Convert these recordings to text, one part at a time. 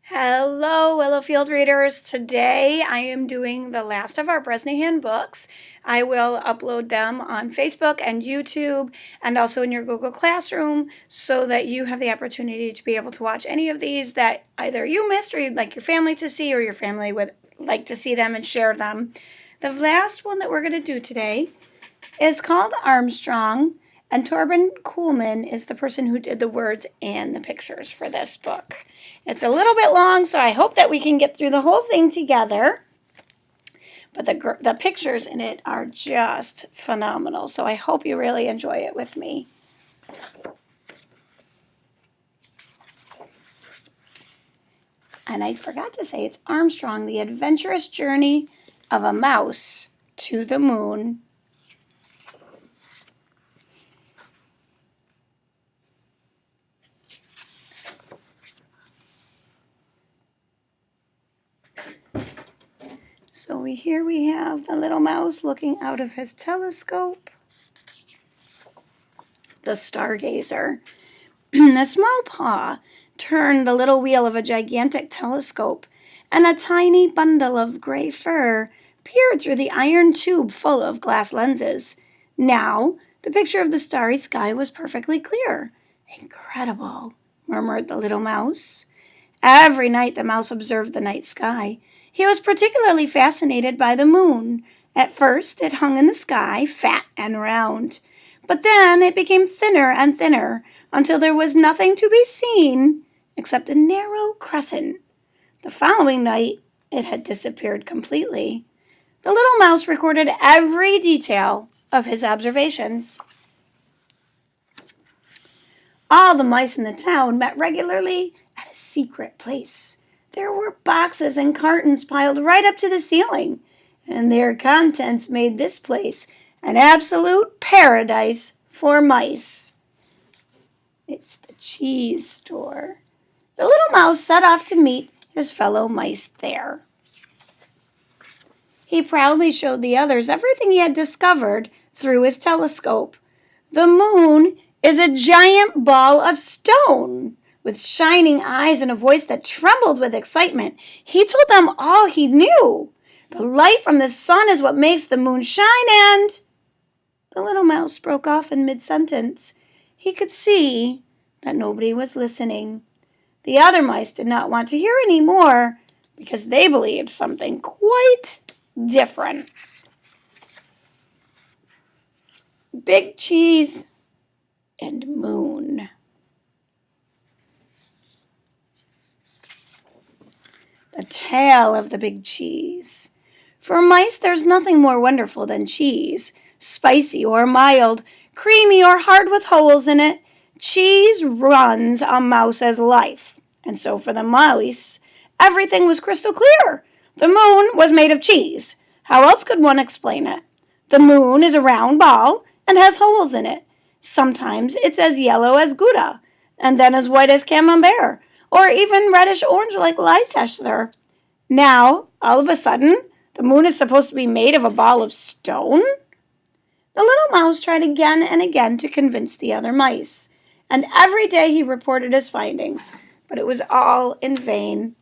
Hello, Willowfield readers. Today I am doing the last of our Bresnahan books. I will upload them on Facebook and YouTube and also in your Google Classroom so that you have the opportunity to be able to watch any of these that either you missed or you'd like your family to see or your family would like to see them and share them. The last one that we're going to do today is called Armstrong, and Torben Kuhlman is the person who did the words and the pictures for this book. It's a little bit long, so I hope that we can get through the whole thing together. But the pictures in it are just phenomenal, so I hope you really enjoy it with me. And I forgot to say, it's Armstrong, the adventurous journey of a mouse to the moon. So here we have the little mouse looking out of his telescope. The stargazer. A small paw turned the little wheel of a gigantic telescope, and a tiny bundle of gray fur peered through the iron tube full of glass lenses. Now, the picture of the starry sky was perfectly clear. Incredible, murmured the little mouse. Every night the mouse observed the night sky. He was particularly fascinated by the moon. At first it hung in the sky, fat and round. But then it became thinner and thinner until there was nothing to be seen except a narrow crescent. The following night it had disappeared completely. The little mouse recorded every detail of his observations. All the mice in the town met regularly at a secret place. There were boxes and cartons piled right up to the ceiling, and their contents made this place an absolute paradise for mice. It's the cheese store. The little mouse set off to meet his fellow mice there. He proudly showed the others everything he had discovered through his telescope. The moon is a giant ball of stone. With shining eyes and a voice that trembled with excitement, he told them all he knew. The light from the sun is what makes the moon shine, and... The little mouse broke off in mid-sentence. He could see that nobody was listening. The other mice did not want to hear any more because they believed something quite different. Big cheese and moon. The tale of the big cheese. For mice, there's nothing more wonderful than cheese, spicy or mild, creamy or hard with holes in it. Cheese runs a mouse's life. And so for the mice, everything was crystal clear. The moon was made of cheese. How else could one explain it? The moon is a round ball and has holes in it. Sometimes it's as yellow as Gouda, and then as white as Camembert, or even reddish-orange like Leicester. Now, all of a sudden, the moon is supposed to be made of a ball of stone? The little mouse tried again and again to convince the other mice, and every day he reported his findings, but it was all in vain.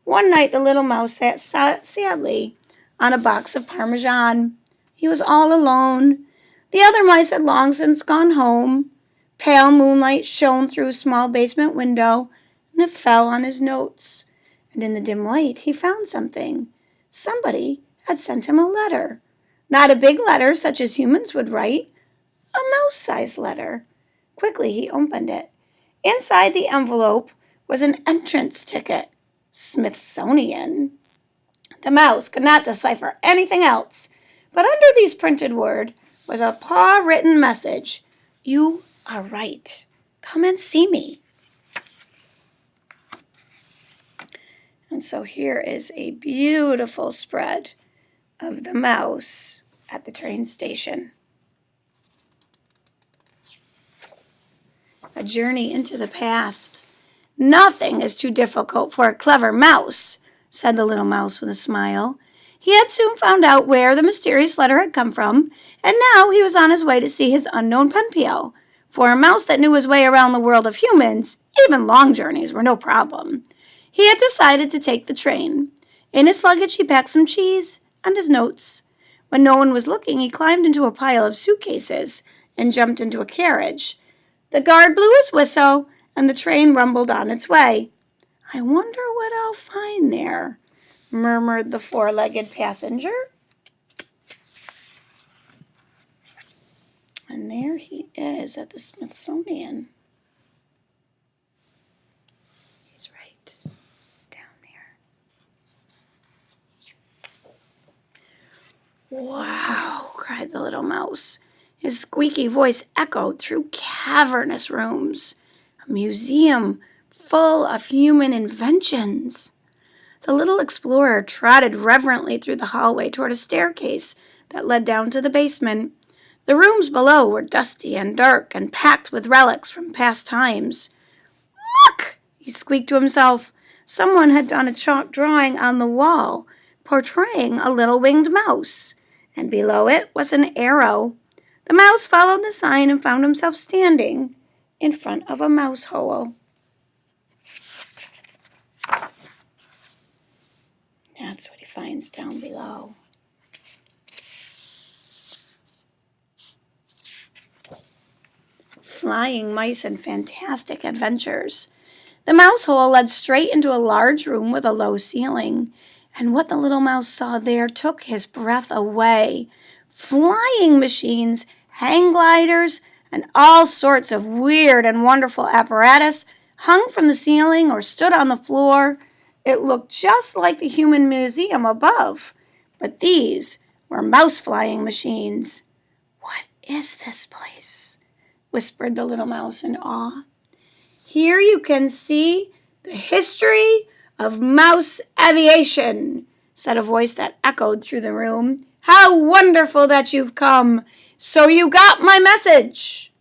One night the little mouse sat sadly on a box of Parmesan. He was all alone. The other mice had long since gone home. Pale moonlight shone through a small basement window, and it fell on his notes. And in the dim light, he found something. Somebody had sent him a letter. Not a big letter such as humans would write, a mouse-sized letter. Quickly he opened it. Inside the envelope was an entrance ticket. Smithsonian. The mouse could not decipher anything else, but under these printed words was a paw-written message. You are right. Come and see me. And so here is a beautiful spread of the mouse at the train station. A journey into the past. Nothing is too difficult for a clever mouse, said the little mouse with a smile. He had soon found out where the mysterious letter had come from, and now he was on his way to see his unknown pen pal. For a mouse that knew his way around the world of humans, even long journeys were no problem. He had decided to take the train. In his luggage, he packed some cheese and his notes. When no one was looking, he climbed into a pile of suitcases and jumped into a carriage. The guard blew his whistle, and the train rumbled on its way. "I wonder what I'll find there," murmured the four-legged passenger. And there he is at the Smithsonian. He's right down there. "Wow," cried the little mouse. His squeaky voice echoed through cavernous rooms. A museum full of human inventions. The little explorer trotted reverently through the hallway toward a staircase that led down to the basement. The rooms below were dusty and dark and packed with relics from past times. "Look!" he squeaked to himself. Someone had done a chalk drawing on the wall, portraying a little winged mouse, and below it was an arrow. The mouse followed the sign and found himself standing in front of a mouse hole. That's what he finds down below. Flying mice and fantastic adventures. The mouse hole led straight into a large room with a low ceiling, and what the little mouse saw there took his breath away. Flying machines, hang gliders, and all sorts of weird and wonderful apparatus hung from the ceiling or stood on the floor. It looked just like the human museum above, but these were mouse flying machines. "What is this place?" whispered the little mouse in awe. "Here you can see the history of mouse aviation," said a voice that echoed through the room. "How wonderful that you've come! So you got my message!"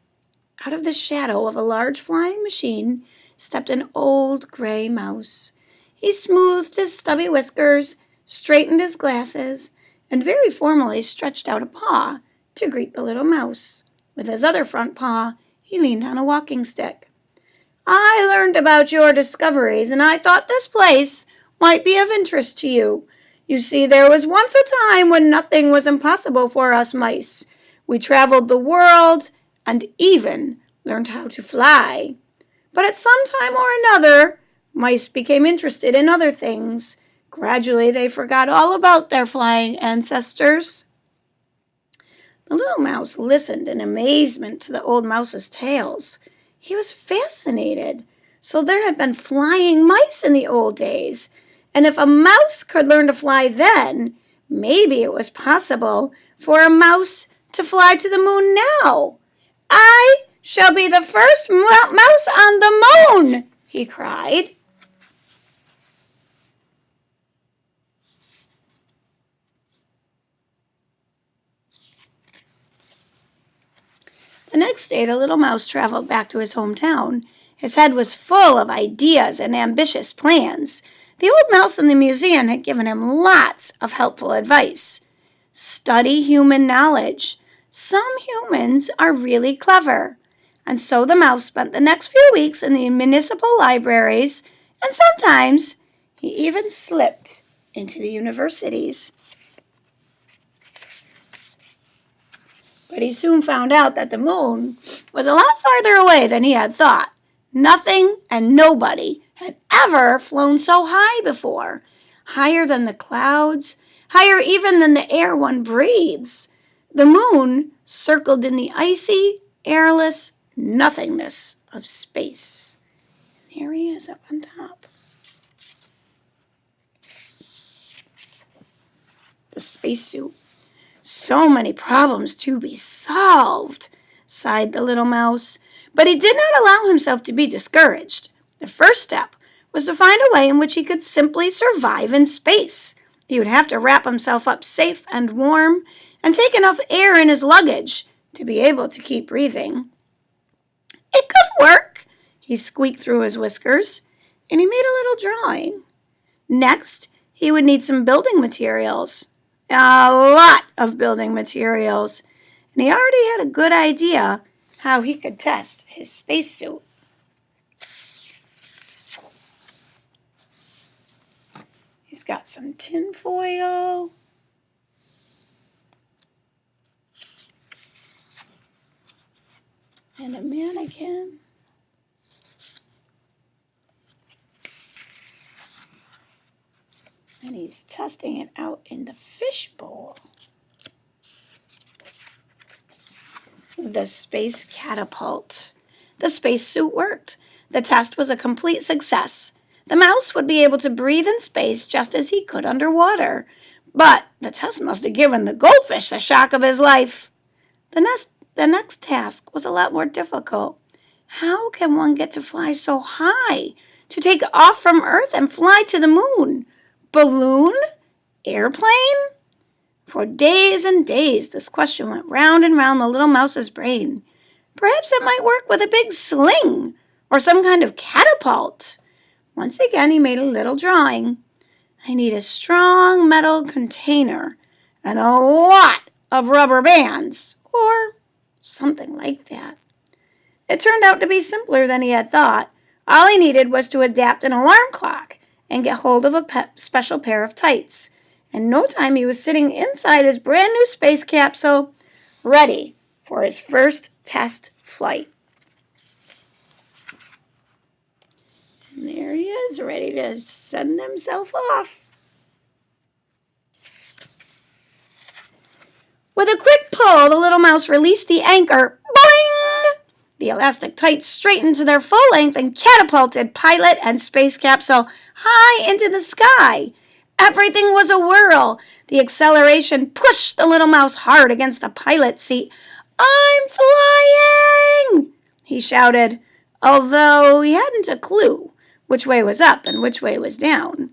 Out of the shadow of a large flying machine stepped an old gray mouse. He smoothed his stubby whiskers, straightened his glasses, and very formally stretched out a paw to greet the little mouse. With his other front paw, he leaned on a walking stick. "I learned about your discoveries, and I thought this place might be of interest to you. You see, there was once a time when nothing was impossible for us mice. We traveled the world and even learned how to fly. But at some time or another, mice became interested in other things. Gradually, they forgot all about their flying ancestors." The little mouse listened in amazement to the old mouse's tales. He was fascinated. So there had been flying mice in the old days. And if a mouse could learn to fly then, maybe it was possible for a mouse to fly to the moon now. "I shall be the first mouse on the moon," he cried. The next day, the little mouse traveled back to his hometown. His head was full of ideas and ambitious plans. The old mouse in the museum had given him lots of helpful advice. Study human knowledge. Some humans are really clever. And so the mouse spent the next few weeks in the municipal libraries, and sometimes he even slipped into the universities. But he soon found out that the moon was a lot farther away than he had thought. Nothing and nobody had ever flown so high before, higher than the clouds, higher even than the air one breathes. The moon circled in the icy, airless nothingness of space. And there he is up on top. The spacesuit. "So many problems to be solved," sighed the little mouse. But he did not allow himself to be discouraged. The first step was to find a way in which he could simply survive in space. He would have to wrap himself up safe and warm and take enough air in his luggage to be able to keep breathing. "It could work," he squeaked through his whiskers, and he made a little drawing. Next, he would need some building materials. A lot of building materials, and he already had a good idea how he could test his spacesuit. He's got some tin foil. And a mannequin. And he's testing it out in the fishbowl. The space catapult. The spacesuit worked. The test was a complete success. The mouse would be able to breathe in space just as he could underwater. But the test must have given the goldfish the shock of his life. The next task was a lot more difficult. How can one get to fly so high? To take off from Earth and fly to the moon? Balloon? Airplane? For days and days, this question went round and round the little mouse's brain. Perhaps it might work with a big sling or some kind of catapult. Once again, he made a little drawing. I need a strong metal container and a lot of rubber bands, or something like that. It turned out to be simpler than he had thought. All he needed was to adapt an alarm clock and get hold of a special pair of tights. In no time, he was sitting inside his brand new space capsule, ready for his first test flight. And there he is, ready to send himself off. With a quick pull, the little mouse released the anchor. Boing! The elastic tights straightened to their full length and catapulted pilot and space capsule high into the sky. Everything was a whirl. The acceleration pushed the little mouse hard against the pilot's seat. "I'm flying!" he shouted, although he hadn't a clue which way was up and which way was down.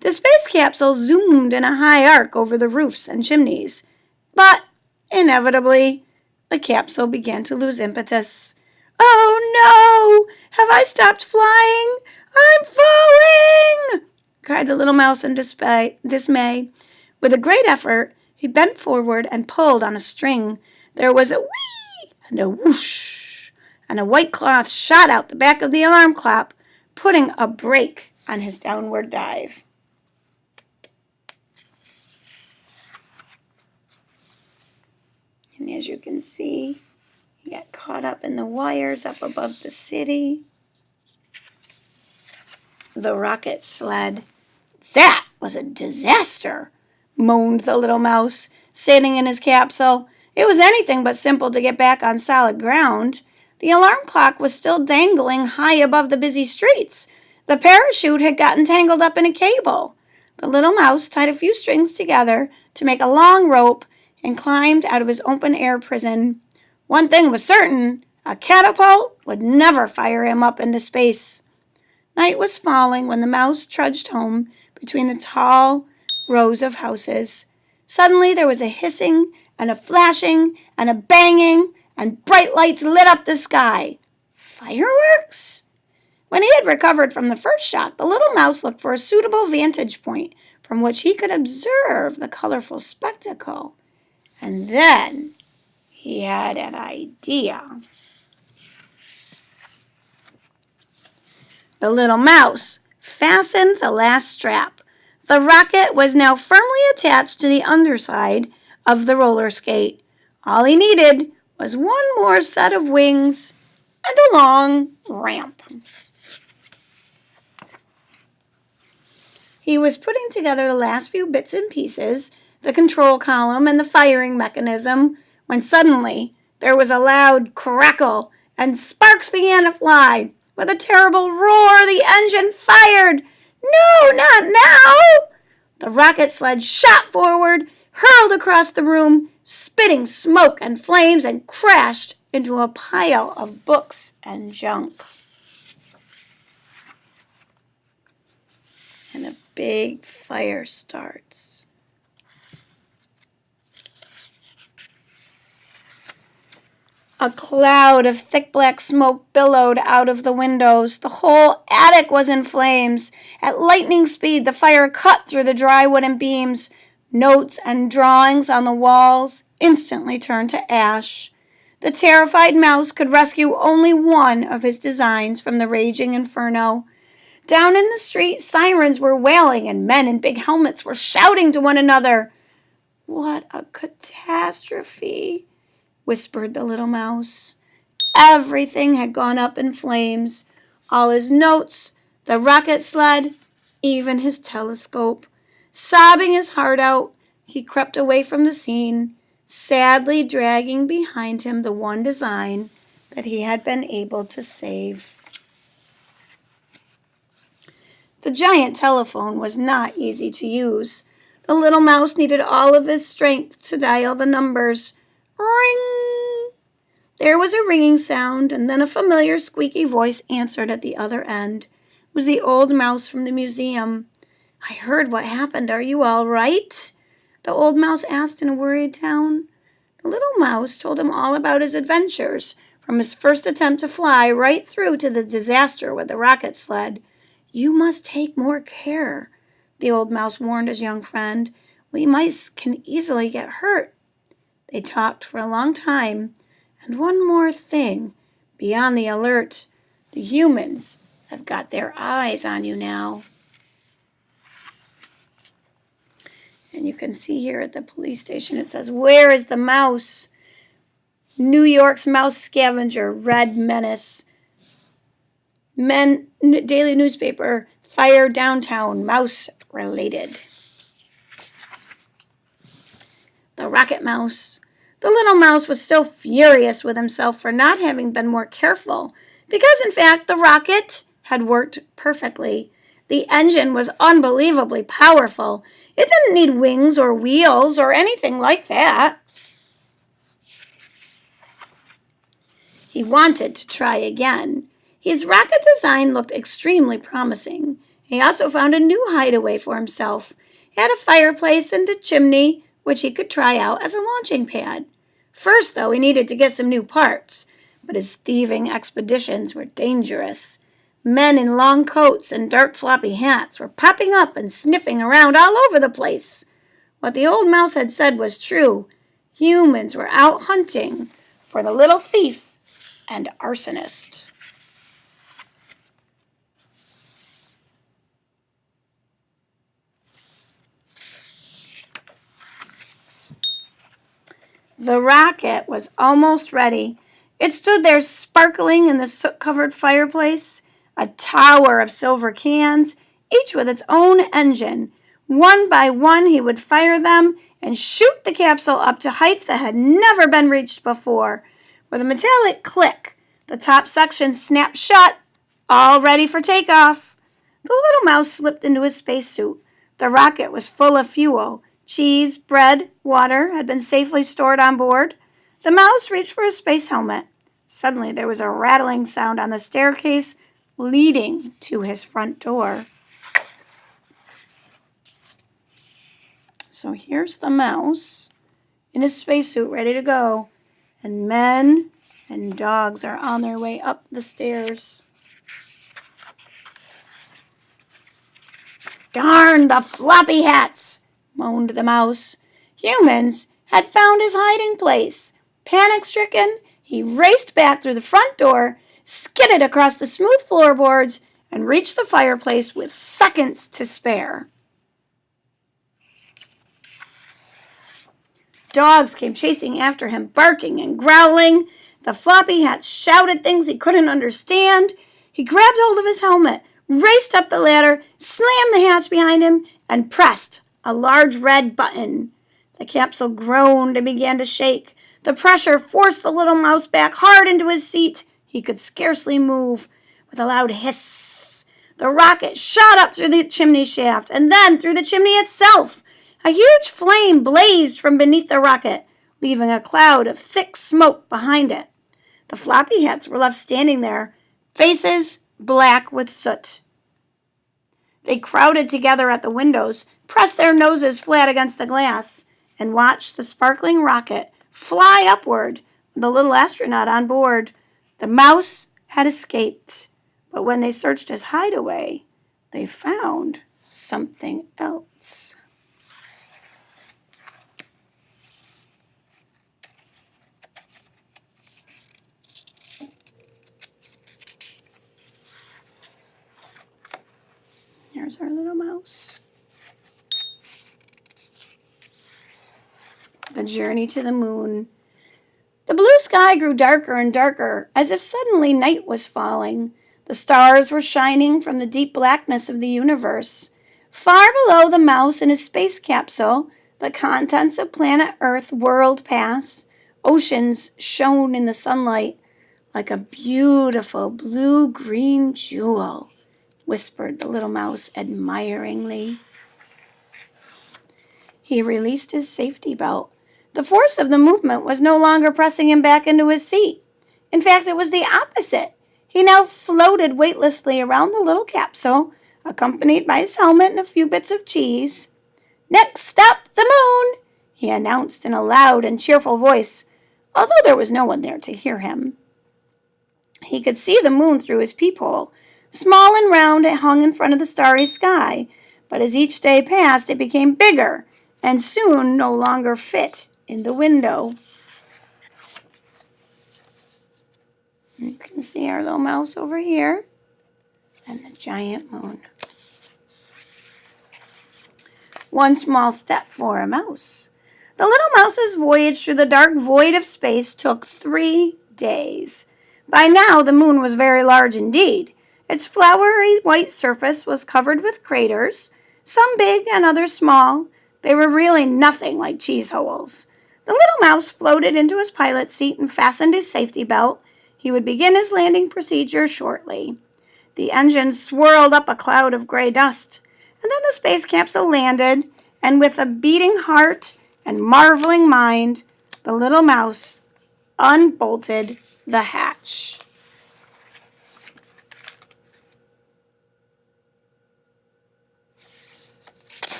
The space capsule zoomed in a high arc over the roofs and chimneys. But, inevitably, the capsule began to lose impetus. "Oh no! Have I stopped flying? I'm falling!" cried the little mouse in dismay. With a great effort, he bent forward and pulled on a string. There was a whee and a whoosh, and a white cloth shot out the back of the alarm clock, putting a brake on his downward dive. And as you can see, he got caught up in the wires up above the city. The rocket sled. "That was a disaster," moaned the little mouse, sitting in his capsule. It was anything but simple to get back on solid ground. The alarm clock was still dangling high above the busy streets. The parachute had gotten tangled up in a cable. The little mouse tied a few strings together to make a long rope and climbed out of his open-air prison. One thing was certain, a catapult would never fire him up into space. Night was falling when the mouse trudged home between the tall rows of houses. Suddenly there was a hissing and a flashing and a banging, and bright lights lit up the sky. Fireworks? When he had recovered from the first shock, the little mouse looked for a suitable vantage point from which he could observe the colorful spectacle. And then he had an idea. The little mouse fastened the last strap. The rocket was now firmly attached to the underside of the roller skate. All he needed was one more set of wings and a long ramp. He was putting together the last few bits and pieces, the control column and the firing mechanism, when suddenly there was a loud crackle and sparks began to fly. With a terrible roar, the engine fired. "No, not now!" The rocket sled shot forward, hurled across the room, spitting smoke and flames, and crashed into a pile of books and junk. And a big fire starts. A cloud of thick black smoke billowed out of the windows. The whole attic was in flames. At lightning speed, the fire cut through the dry wooden beams. Notes and drawings on the walls instantly turned to ash. The terrified mouse could rescue only one of his designs from the raging inferno. Down in the street, sirens were wailing and men in big helmets were shouting to one another. "What a catastrophe," whispered the little mouse. Everything had gone up in flames. All his notes, the rocket sled, even his telescope. Sobbing his heart out, he crept away from the scene, sadly dragging behind him the one design that he had been able to save. The giant telephone was not easy to use. The little mouse needed all of his strength to dial the numbers. Ring! There was a ringing sound, and then a familiar squeaky voice answered at the other end. It was the old mouse from the museum. "I heard what happened. Are you all right?" the old mouse asked in a worried tone. The little mouse told him all about his adventures, from his first attempt to fly right through to the disaster with the rocket sled. "You must take more care," the old mouse warned his young friend. "We mice can easily get hurt." They talked for a long time. And one more thing, be on the alert. The humans have got their eyes on you now. And you can see here at the police station, it says, "Where is the mouse?" New York's mouse scavenger, red menace. Daily newspaper, fire downtown, mouse related. The rocket mouse. The little mouse was still furious with himself for not having been more careful, because in fact the rocket had worked perfectly. The engine was unbelievably powerful. It didn't need wings or wheels or anything like that. He wanted to try again. His rocket design looked extremely promising. He also found a new hideaway for himself. He had a fireplace and a chimney, which he could try out as a launching pad. First, though, he needed to get some new parts, but his thieving expeditions were dangerous. Men in long coats and dark floppy hats were popping up and sniffing around all over the place. What the old mouse had said was true. Humans were out hunting for the little thief and arsonist. The rocket was almost ready. It stood there sparkling in the soot-covered fireplace, a tower of silver cans, each with its own engine. One by one he would fire them and shoot the capsule up to heights that had never been reached before. With a metallic click, the top section snapped shut, all ready for takeoff. The little mouse slipped into his spacesuit. The rocket was full of fuel. Cheese, bread, water had been safely stored on board. The mouse reached for his space helmet. Suddenly there was a rattling sound on the staircase leading to his front door. So here's the mouse in his spacesuit ready to go. And men and dogs are on their way up the stairs. "Darn the floppy hats!" moaned the mouse. Humans had found his hiding place. Panic-stricken, he raced back through the front door, skidded across the smooth floorboards, and reached the fireplace with seconds to spare. Dogs came chasing after him, barking and growling. The floppy hats shouted things he couldn't understand. He grabbed hold of his helmet, raced up the ladder, slammed the hatch behind him, and pressed a large red button. The capsule groaned and began to shake. The pressure forced the little mouse back hard into his seat. He could scarcely move. With a loud hiss, the rocket shot up through the chimney shaft and then through the chimney itself. A huge flame blazed from beneath the rocket, leaving a cloud of thick smoke behind it. The floppy hats were left standing there, faces black with soot. They crowded together at the windows, pressed their noses flat against the glass, and watched the sparkling rocket fly upward with the little astronaut on board. The mouse had escaped, but when they searched his hideaway, they found something else. There's our little mouse. The journey to the moon. The blue sky grew darker and darker, as if suddenly night was falling. The stars were shining from the deep blackness of the universe. Far below the mouse in his space capsule, the contents of planet Earth whirled past. Oceans shone in the sunlight like a beautiful blue-green jewel, whispered the little mouse admiringly. He released his safety belt. The force of the movement was no longer pressing him back into his seat. In fact, it was the opposite. He now floated weightlessly around the little capsule, accompanied by his helmet and a few bits of cheese. "Next stop, the moon," he announced in a loud and cheerful voice, although there was no one there to hear him. He could see the moon through his peephole. Small and round, it hung in front of the starry sky, but as each day passed, it became bigger and soon no longer fit in the window. You can see our little mouse over here and the giant moon. One small step for a mouse. The little mouse's voyage through the dark void of space took 3 days. By now, the moon was very large indeed. Its flowery white surface was covered with craters, some big and others small. They were really nothing like cheese holes. The little mouse floated into his pilot's seat and fastened his safety belt. He would begin his landing procedure shortly. The engine swirled up a cloud of gray dust, and then the space capsule landed, and with a beating heart and marveling mind, the little mouse unbolted the hatch.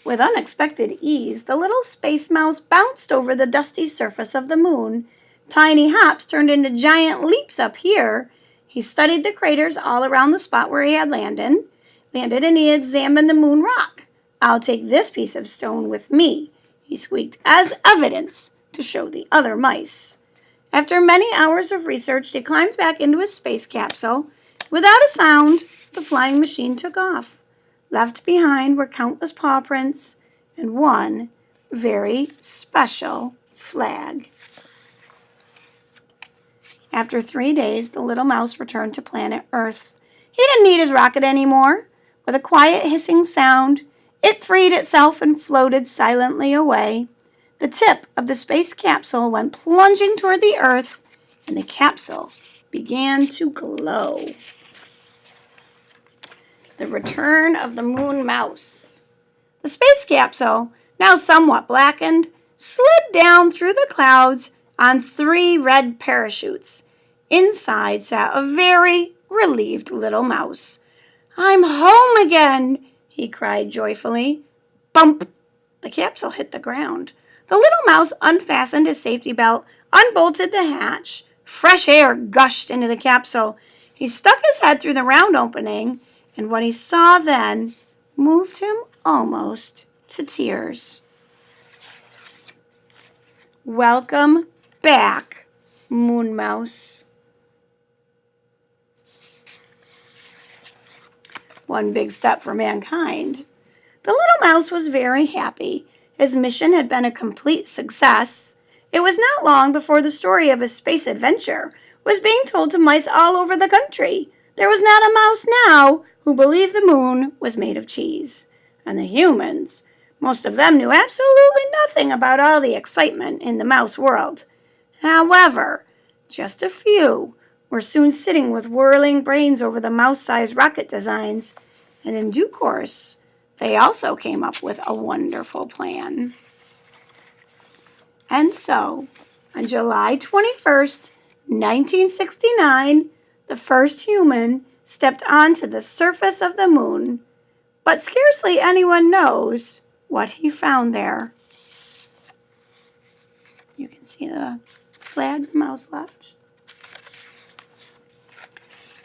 With unexpected ease, the little space mouse bounced over the dusty surface of the moon. Tiny hops turned into giant leaps up here. He studied the craters all around the spot where he had landed, and he examined the moon rock. "I'll take this piece of stone with me," he squeaked, "as evidence to show the other mice." After many hours of research, he climbed back into his space capsule. Without a sound, the flying machine took off. Left behind were countless paw prints and one very special flag. After 3 days, the little mouse returned to planet Earth. He didn't need his rocket anymore. With a quiet hissing sound, it freed itself and floated silently away. The tip of the space capsule went plunging toward the Earth, and the capsule began to glow. The return of the moon mouse. The space capsule, now somewhat blackened, slid down through the clouds on 3 red parachutes. Inside sat a very relieved little mouse. "I'm home again," he cried joyfully. Bump! The capsule hit the ground. The little mouse unfastened his safety belt, unbolted the hatch. Fresh air gushed into the capsule. He stuck his head through the round opening, and what he saw then moved him almost to tears. Welcome back, Moon Mouse. One big step for mankind. The little mouse was very happy. His mission had been a complete success. It was not long before the story of his space adventure was being told to mice all over the country. There was not a mouse now who believed the moon was made of cheese. And the humans, most of them knew absolutely nothing about all the excitement in the mouse world. However, just a few were soon sitting with whirling brains over the mouse-sized rocket designs, and in due course, they also came up with a wonderful plan. And so, on July 21st, 1969, the first human stepped onto the surface of the moon, but scarcely anyone knows what he found there. You can see the flag the mouse left.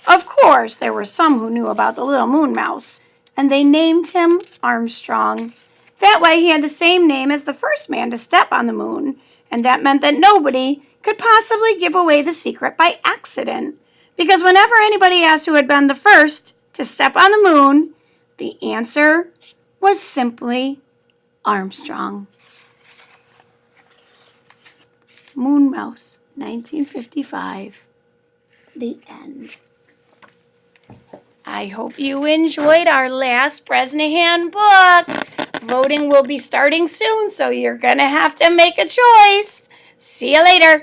Of course, there were some who knew about the little moon mouse, and they named him Armstrong. That way he had the same name as the first man to step on the moon, and that meant that nobody could possibly give away the secret by accident, because whenever anybody asked who had been the first, to step on the moon? The answer was simply Armstrong. Moon Mouse, 1955. The end. I hope you enjoyed our last Bresnahan book. Voting will be starting soon, so you're going to have to make a choice. See you later.